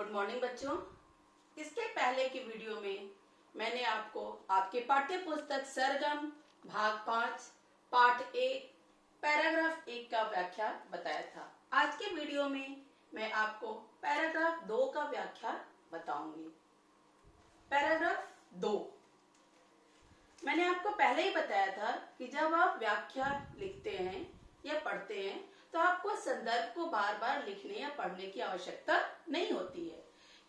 Good morning बच्चों। इसके पहले की वीडियो में मैंने आपको आपके पाठ्य पुस्तक सरगम भाग 5 पाठ 1 पैराग्राफ 1 का व्याख्या बताया था। आज के वीडियो में मैं आपको पैराग्राफ 2 का व्याख्या बताऊंगी। पैराग्राफ 2 मैंने आपको पहले ही बताया था कि जब आप व्याख्या लिखते हैं या पढ़ते हैं तो आपको संदर्भ को बार बार लिखने या पढ़ने की आवश्यकता नहीं होती है,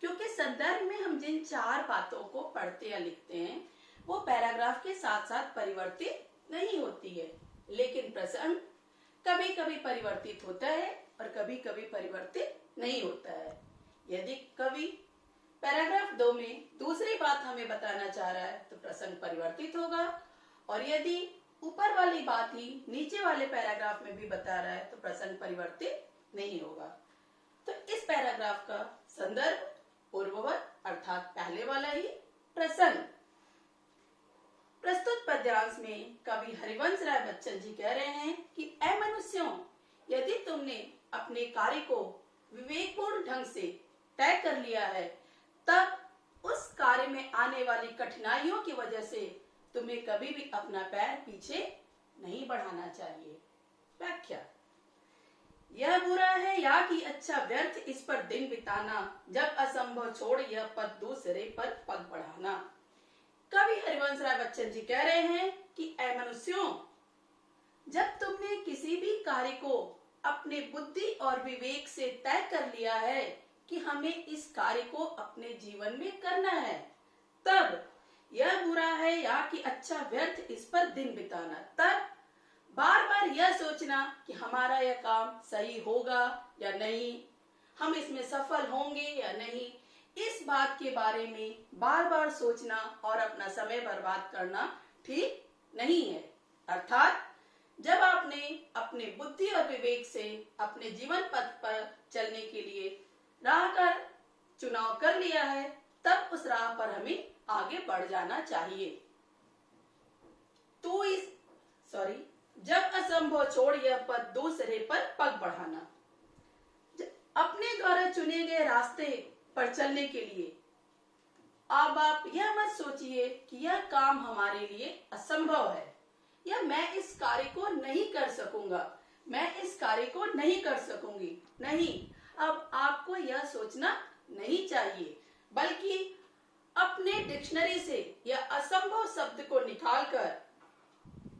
क्योंकि संदर्भ में हम जिन 4 बातों को पढ़ते या लिखते हैं वो पैराग्राफ के साथ साथ परिवर्तित नहीं होती है, लेकिन प्रसंग कभी कभी परिवर्तित होता है और कभी कभी परिवर्तित नहीं होता है। यदि कभी पैराग्राफ 2 में दूसरी बात हमें बताना चाह रहा है तो प्रसंग परिवर्तित होगा, और यदि ऊपर वाली बात ही नीचे वाले पैराग्राफ में भी बता रहा है तो प्रसंग परिवर्तित नहीं होगा। तो इस पैराग्राफ का संदर्भ पूर्ववत अर्थात पहले वाला ही प्रसंग। प्रस्तुत पद्यांश में कवि हरिवंश राय बच्चन जी कह रहे हैं कि ऐ मनुष्यों, यदि तुमने अपने कार्य को विवेकपूर्ण ढंग से तय कर लिया है तब उस कार्य में आने वाली कठिनाइयों की वजह से तुम्हें कभी भी अपना पैर पीछे नहीं बढ़ाना चाहिए। व्याख्या। यह बुरा है या कि अच्छा व्यर्थ इस पर दिन बिताना, जब असंभव छोड़ यह पद दूसरे पर पग बढ़ाना। कवि हरिवंश राय बच्चन जी कह रहे हैं कि ऐ मनुष्यों, जब तुमने किसी भी कार्य को अपने बुद्धि और विवेक से तय कर लिया है कि हमें इस कार्य को अपने जीवन में करना है, तब यह बुरा है या कि अच्छा व्यर्थ इस पर दिन बिताना, तब बार बार यह सोचना कि हमारा यह काम सही होगा या नहीं, हम इसमें सफल होंगे या नहीं, इस बात के बारे में बार बार सोचना और अपना समय बर्बाद करना ठीक नहीं है। अर्थात जब आपने अपने बुद्धि और विवेक से अपने जीवन पथ पर चलने के लिए राह का चुनाव कर लिया है तब उस राह पर हमें आगे बढ़ जाना चाहिए। तो जब असंभव छोड़ यह पद दूसरे पर पग बढ़ाना। अपने द्वारा चुने गए रास्ते पर चलने के लिए अब आप यह मत सोचिए कि यह काम हमारे लिए असंभव है या मैं इस कार्य को नहीं कर सकूंगा, मैं इस कार्य को नहीं कर सकूंगी। नहीं, अब आपको यह सोचना नहीं चाहिए, बल्कि अपने डिक्शनरी से यह असंभव शब्द को निकालकर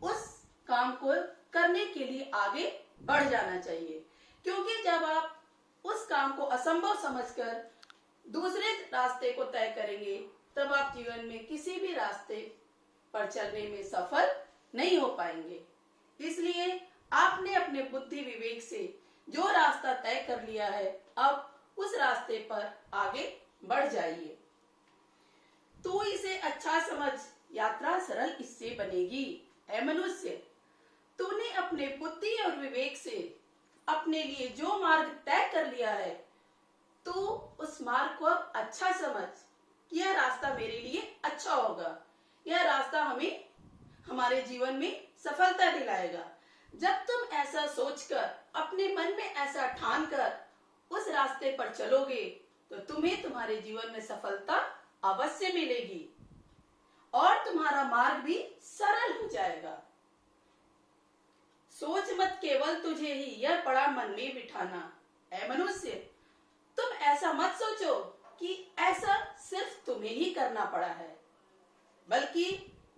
उस काम को करने के लिए आगे बढ़ जाना चाहिए। क्योंकि जब आप उस काम को असंभव समझकर दूसरे रास्ते को तय करेंगे तब आप जीवन में किसी भी रास्ते पर चलने में सफल नहीं हो पाएंगे। इसलिए आपने अपने बुद्धि विवेक से जो रास्ता तय कर लिया है अब उस रास्ते पर आगे बढ़ जाइए। तू इसे अच्छा समझ, यात्रा सरल इससे बनेगी। ऐ मनुष्य, तूने अपने बुद्धि और विवेक से अपने लिए जो मार्ग तय कर लिया है तू उस मार्ग को अब अच्छा समझ कि यह रास्ता मेरे लिए अच्छा होगा, यह रास्ता हमें हमारे जीवन में सफलता दिलाएगा। जब तुम ऐसा सोचकर अपने मन में ऐसा ठान कर उस रास्ते पर चलोगे तो तुम्हें तुम्हारे जीवन में सफलता अवश्य मिलेगी और तुम्हारा मार्ग भी सरल हो जाएगा। सोच मत केवल तुझे ही यह पड़ा मन में बिठाना। ऐ मनुष्य, तुम ऐसा मत सोचो कि ऐसा सिर्फ तुम्हें ही करना पड़ा है, बल्कि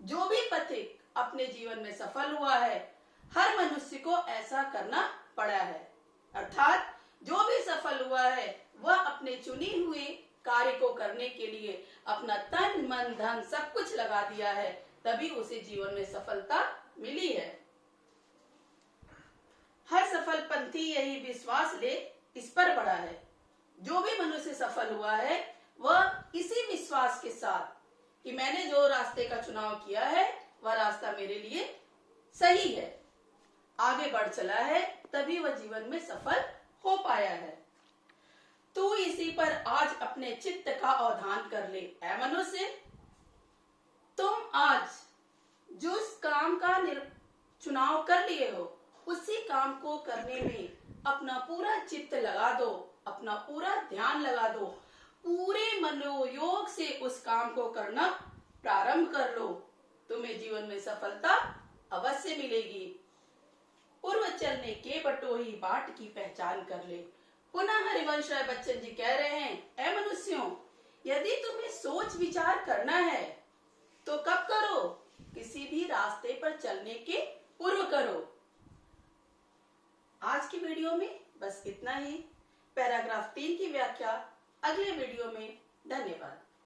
जो भी पथिक अपने जीवन में सफल हुआ है हर मनुष्य को ऐसा करना पड़ा है। अर्थात जो भी सफल हुआ है वह अपने चुने हुए कार्य को करने के लिए अपना तन मन धन सब कुछ लगा दिया है, तभी उसे जीवन में सफलता मिली है। हर सफल पंथी यही विश्वास ले इस पर बढ़ा है। जो भी मनुष्य सफल हुआ है वह इसी विश्वास के साथ कि मैंने जो रास्ते का चुनाव किया है वह रास्ता मेरे लिए सही है, आगे बढ़ चला है, तभी वह जीवन में सफल हो पाया है। तू इसी पर आज अपने चित्त का अवधान कर ले। ऐ मनुष्य, तुम आज जो काम का चुनाव कर लिए हो उसी काम को करने में अपना पूरा चित्त लगा दो, अपना पूरा ध्यान लगा दो पूरे मनोयोग से उस काम को करना प्रारंभ कर लो। तुम्हें जीवन में सफलता अवश्य मिलेगी। पूर्व चलने के बटोही बाट की पहचान कर ले। पुनः हरिवंश राय बच्चन जी कह रहे हैं, ऐ मनुष्यों, यदि तुम्हें सोच विचार करना है तो कब करो? किसी भी रास्ते पर चलने के पूर्व करो। आज की वीडियो में बस इतना ही। पैराग्राफ 3 की व्याख्या अगले वीडियो में। धन्यवाद।